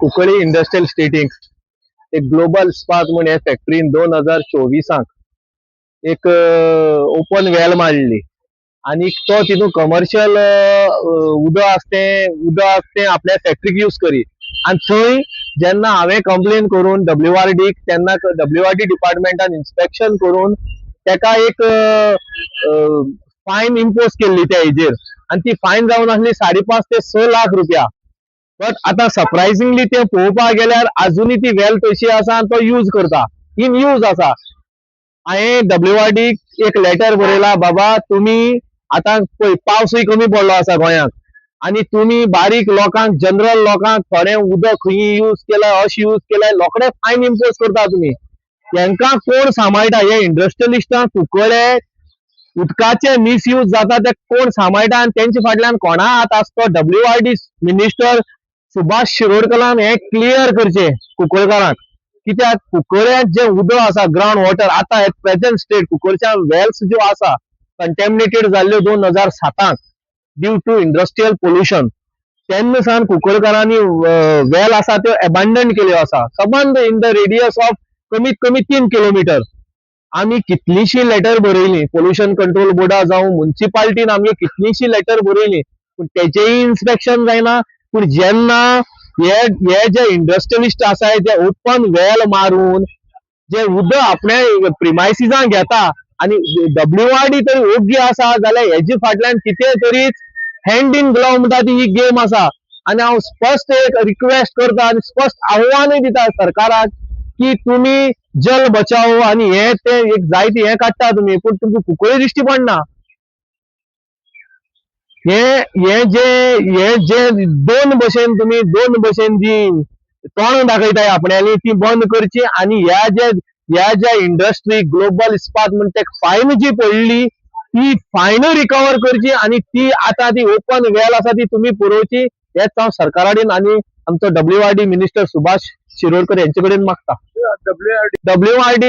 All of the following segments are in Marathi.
कुंकळी इंडस्ट्रियल स्टेटींग एक ग्लोबल स्पार्क म्हणून हे फॅक्टरीन 2024 एक ओपन वेल मारली आणि तो तितून कमर्शियल उदक आसते आपल्या फॅक्टरीक यूज करी आणि थंय जेन्ना हांवें कंप्लेन करून WRD तेन्ना WRD डिपार्टमेंटान इन्स्पेक्शन करून तेका एक फायन इम्पोज केल्ली त्या हेजेर आणि ती फायन जावन आसली 5.5 ते 6 लाख रुपया. बट आता सरप्रायझिंगली ते पळोवपाक गेल्यार अजूनय ती वेल तशी आसा आणि तो यूज करता इन यूज आसा. हांवें WRD एक लेटर बरयला बाबा तुम्ही आता पळय पावसूय कमी पडलो आसा गोंयांत आणि तुम्ही बारीक लोकांक जनरल लोकांक थोडे उदक खंय यूज केला अशें यूज केला रोखडे फायन इम्पोज करता तुम्ही. तांकां कोण सांबाळटा हे इंडस्ट्रियलिस्टांक कुंकळे उदकाचे मिसयूज जाता ते कोण सांबाळटा आणि तेंचे फाटल्यान कोणा हात आसता WRD मिनिस्टर सुभाष शिरोडकरान हे क्लियर करचे कुंकळकारांक. कित्याक कुंकळ्यात जे उदक आसा ग्राउंड वॉटर आता एट प्रेझेंट स्टेट कुंकळच्या वेल्स ज्यो आसा कंटॅमिनेटेड जाल्ल्यो 2007 ड्यू टू इंडस्ट्रियल पोल्युशन तेन्ना सावन कुंकळकारांनी वेल आसा त्यो अबंडन केल्यो आसा सबंद इन द रेडियस ऑफ कमीत कमी 3 किलोमीटर. आम्ही कितलीशी लेटर बरयली पोल्युशन कंट्रोल बोर्डा जावं म्युन्सिपालिटीन आमगे कितलीशी लेटर बरयली पण तेचेय इन्स्पेक्शन जायना. पण जेन्ना हे जे इंडस्ट्रियलिस्ट आसा जे ओपन वेल मारून जे उदक आपल्या प्रिमायसिसांक घेता आणि WRD तरी योग्य आसा जाल्यार हेजे फाटल्यान कितें तरी हँड इन ग्लव म्हणटा ती ही गेम आसा. आणि हांव स्पष्ट एक रिक्वेस्ट करता आणि स्पष्ट आव्हानूय दिता सरकाराक की तुम्ही जल बचाव आणि हे ते एक जायती हे काडटा तुम्ही पण तुमकां कुंकळी दिश्टी पडना. हे जे दोन भशेन जी तोंड दाखयताय आपल्याली ती बंद करची आणि ह्या ज्या इंडस्ट्री ग्लोबल इस्पात म्हणून ते फायन जी पडली ती फायन रिकवर करची आणि ती आता ती ओपन वेल आसा ती तुम्ही पुरवची हेच हांव सरकारा कडेन आणि आमचो WRD मिनिस्टर सुभाष शिरोडकर यांचे कडेन मागता. WRD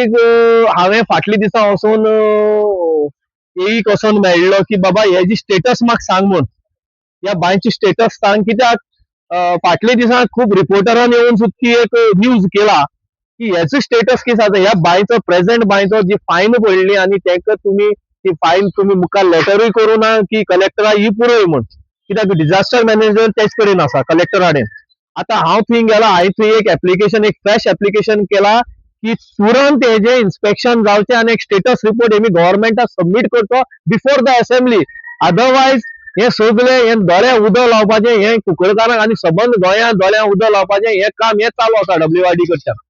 हांवें फाटले दिसा वचून एक वचून मेळ्ळो की बाबा हेजी स्टेटस म्हाका सांग म्हूण ह्या बांयची स्टेटस सांग कित्याक फाटले दिसा खूब रिपोर्टरान येवन सुद्धा एक न्यूज केला की हेचो स्टेटस कितें आसा ह्या बांयचो प्रेझेंट बांयचो जी फायन पडली आणि तेका तुम्ही ती फायन तुम्ही मुखार लेटरूय करूना की कलेक्टरा ही पुरय म्हूण कित्याक डिझास्टर मॅनेजमेंट तेच कडेन आसा कलेक्टरा कडेन. आता हांव थंय गेला हांवें थंय एक एप्लिकेशन एक फ्रेश एप्लिकेशन केला की तुरंत हेजे इन्स्पेक्शन जावचे आणि एक स्टेटस रिपोर्ट हे गव्हर्नमेंटाक सबमिट करचो बिफोर द असेंब्ली. अदरवायज हे सगळे हे दोळ्या उदक लावपाचे हे कुंकळकारांक आणि सबंद गोंयांत दोळ्या उदक लावपाचे हे काम हे चालू आसा WRD कडच्यान.